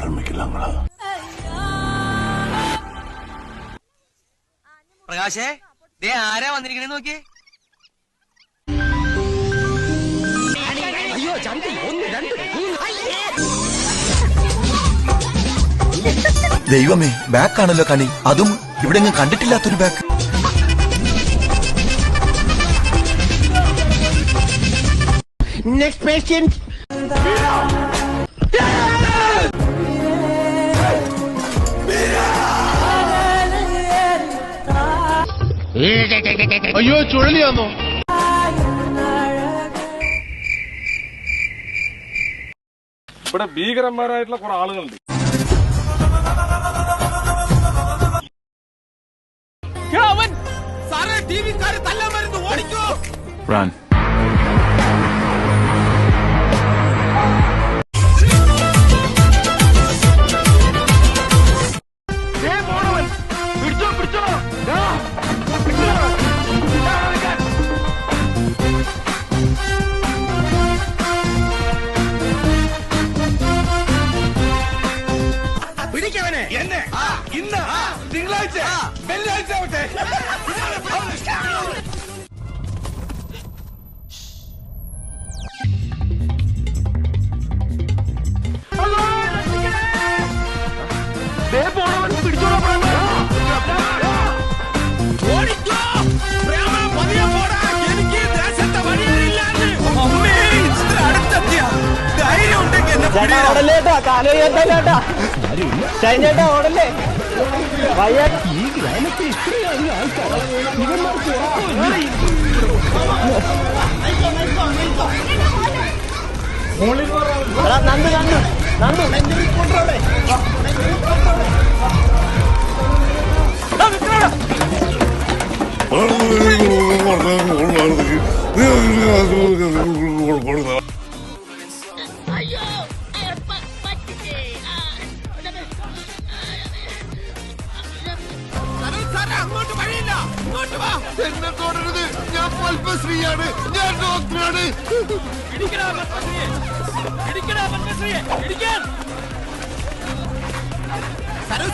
ആരംഭിക്കില്ല പ്രകാശേ ദേ ആരാ വന്നിരിക്കണേ നോക്കിയേ. അയ്യോ ചന്തി 1 2 ദൈവമേ, ബാക്കാണല്ലോ കണി, അതും ഇവിടെ കണ്ടിട്ടില്ലാത്തൊരു ബാക്ക്. Next patient. അയ്യോ ചുഴലിയാന്നോ? ഇവിടെ ഭീകരന്മാരായിട്ടുള്ള കുറെ ആളുകളുണ്ട്. Run. പിടിക്കവനെ എന്നെ ഇന്ന് തിങ്കളാഴ്ച വെള്ളിയാഴ്ച ആവട്ടെ. ഓടല്ലേട്ടാ, കാലേട്ടാ ചേട്ടാ ഓടല്ലേ വയ്യ. ഈ ഗ്രാമത്തിൽ ഇത്രയും ആൾക്കാർ നന്ദു നന്ദു നന്ദു അങ്ങോട്ട് വഴിയില്ല, ഇങ്ങോട്ട് വാ. എന്നെ തൊടരുത്, ഞാൻ പത്മശ്രീയാണ്, ഞാൻ ഡോക്ടറാണ്.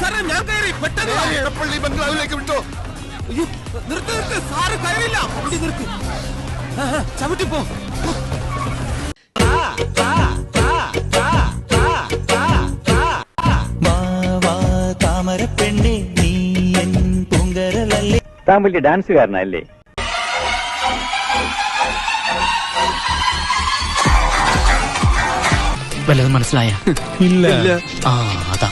സാറേ ഞാൻ കയറി പെട്ടെന്ന് എടപ്പള്ളി ബംഗ്ലാവിലേക്ക് വിട്ടോ. നിർത്ത് നിർത്ത്, സാറ് കയറില്ല, വണ്ടി നിർത്ത്, ചവിട്ടിപ്പോ. താമരപ്പെണ്ണെ നീ എൻ പൂങ്കരലല്ലേ. താൻ വലിയ ഡാൻസുകാരനല്ലേ? വല്ലതും മനസ്സിലായ? ഇല്ല. ആ അതാ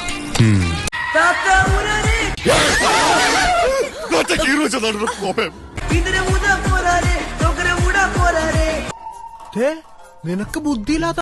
നിനക്ക് ബുദ്ധിയില്ലാത്ത